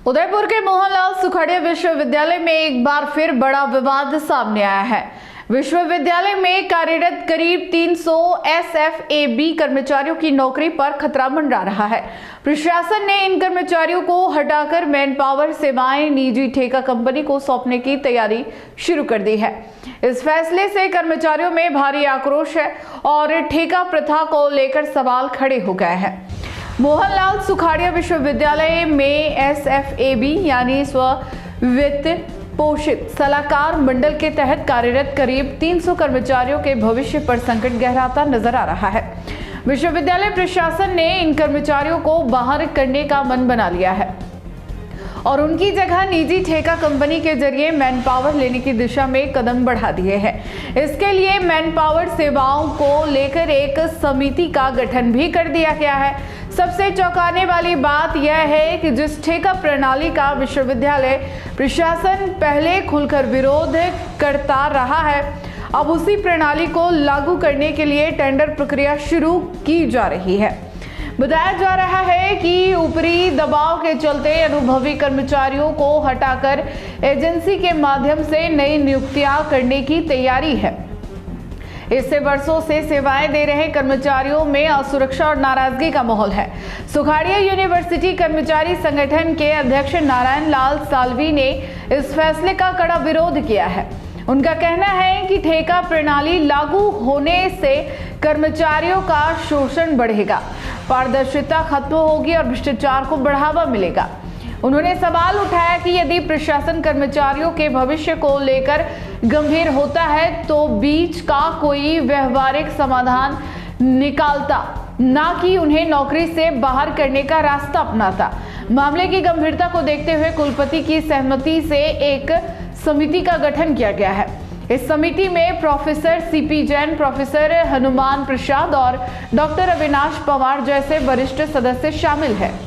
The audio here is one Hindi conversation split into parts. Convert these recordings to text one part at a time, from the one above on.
उदयपुर के मोहनलाल सुखाड़िया विश्वविद्यालय में एक बार फिर बड़ा विवाद सामने आया है। विश्वविद्यालय में कार्यरत करीब 300 SFAB कर्मचारियों की नौकरी पर खतरा मंडरा रहा है। प्रशासन ने इन कर्मचारियों को हटाकर मैन पावर सेवाएं निजी ठेका कंपनी को सौंपने की तैयारी शुरू कर दी है। इस फैसले से कर्मचारियों में भारी आक्रोश है और ठेका प्रथा को लेकर सवाल खड़े हो गए हैं। मोहनलाल सुखाड़िया विश्वविद्यालय में SFAB यानी स्व वित्त पोषित सलाहकार मंडल के तहत कार्यरत करीब 300 कर्मचारियों के भविष्य पर संकट गहराता नजर आ रहा है। विश्वविद्यालय प्रशासन ने इन कर्मचारियों को बाहर करने का मन बना लिया है और उनकी जगह निजी ठेका कंपनी के जरिए मैन पावर लेने की दिशा में कदम बढ़ा दिए हैं। इसके लिए मैन पावर सेवाओं को लेकर एक समिति का गठन भी कर दिया गया है। सबसे चौंकाने वाली बात यह है कि जिस ठेका प्रणाली का विश्वविद्यालय प्रशासन पहले खुलकर विरोध करता रहा है, अब उसी प्रणाली को लागू करने के लिए टेंडर प्रक्रिया शुरू की जा रही है। बताया जा रहा है कि ऊपरी दबाव के चलते अनुभवी कर्मचारियों को हटाकर एजेंसी के माध्यम से नई नियुक्तियां करने की तैयारी है। इससे वर्षों से सेवाएं दे रहे कर्मचारियों में असुरक्षा और नाराजगी का माहौल है। सुखाड़िया यूनिवर्सिटी कर्मचारी संगठन के अध्यक्ष नारायण लाल साल्वी ने इस फैसले का कड़ा विरोध किया है। उनका कहना है कि ठेका प्रणाली लागू होने से कर्मचारियों का शोषण बढ़ेगा, पारदर्शिता खत्म होगी और भ्रष्टाचार को बढ़ावा मिलेगा। उन्होंने सवाल उठाया कि यदि प्रशासन कर्मचारियों के भविष्य को लेकर गंभीर होता है तो बीच का कोई व्यवहारिक समाधान निकालता, ना कि उन्हें नौकरी से बाहर करने का रास्ता अपनाता। मामले की गंभीरता को देखते हुए कुलपति की सहमति से एक समिति का गठन किया गया है। इस समिति में professor CP Jain, professor Hanuman Prasad और डॉक्टर अविनाश पवार जैसे वरिष्ठ सदस्य शामिल हैं।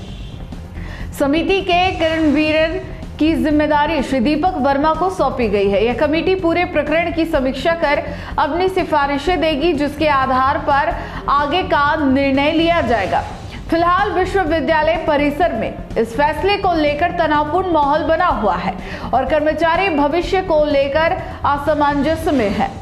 समिति के कर्णवीर की जिम्मेदारी श्री दीपक वर्मा को सौंपी गई है। यह कमेटी पूरे प्रकरण की समीक्षा कर अपनी सिफारिशें देगी, जिसके आधार पर आगे का निर्णय लिया जाएगा। फिलहाल विश्वविद्यालय परिसर में इस फैसले को लेकर तनावपूर्ण माहौल बना हुआ है और कर्मचारी भविष्य को लेकर असमंजस में है।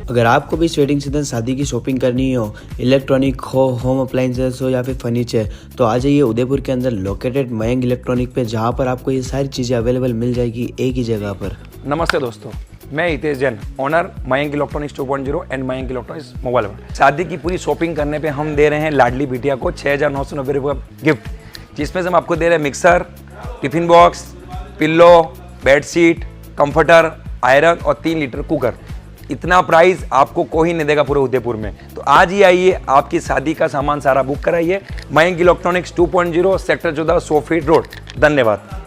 अगर आपको भी इस वेडिंग सीजन शादी की शॉपिंग करनी हो, इलेक्ट्रॉनिक हो, होम अप्लाइंसेस हो या फिर फर्नीचर, तो आ जाइए उदयपुर के अंदर लोकेटेड मयंक इलेक्ट्रॉनिक पे, जहां पर आपको ये सारी चीज़ें अवेलेबल मिल जाएगी एक ही जगह पर। नमस्ते दोस्तों, मैं Hitesh Jain, owner Mayank electronics 2.0 and Mayank electronics mobile world. शादी की पूरी शॉपिंग करने पे हम दे रहे हैं लाडली बिटिया को 6,990 रुपये का गिफ्ट, जिसमें से हम आपको दे रहे हैं mixer, tiffin box, pillow, bedsheet, comforter, iron और 3 लीटर कुकर। इतना प्राइस आपको कोई नहीं देगा पूरे उदयपुर में। तो आज ही आइए, आपकी शादी का सामान सारा बुक कराइए। Mayank electronics 2.0 sector 14 100 feet road. धन्यवाद।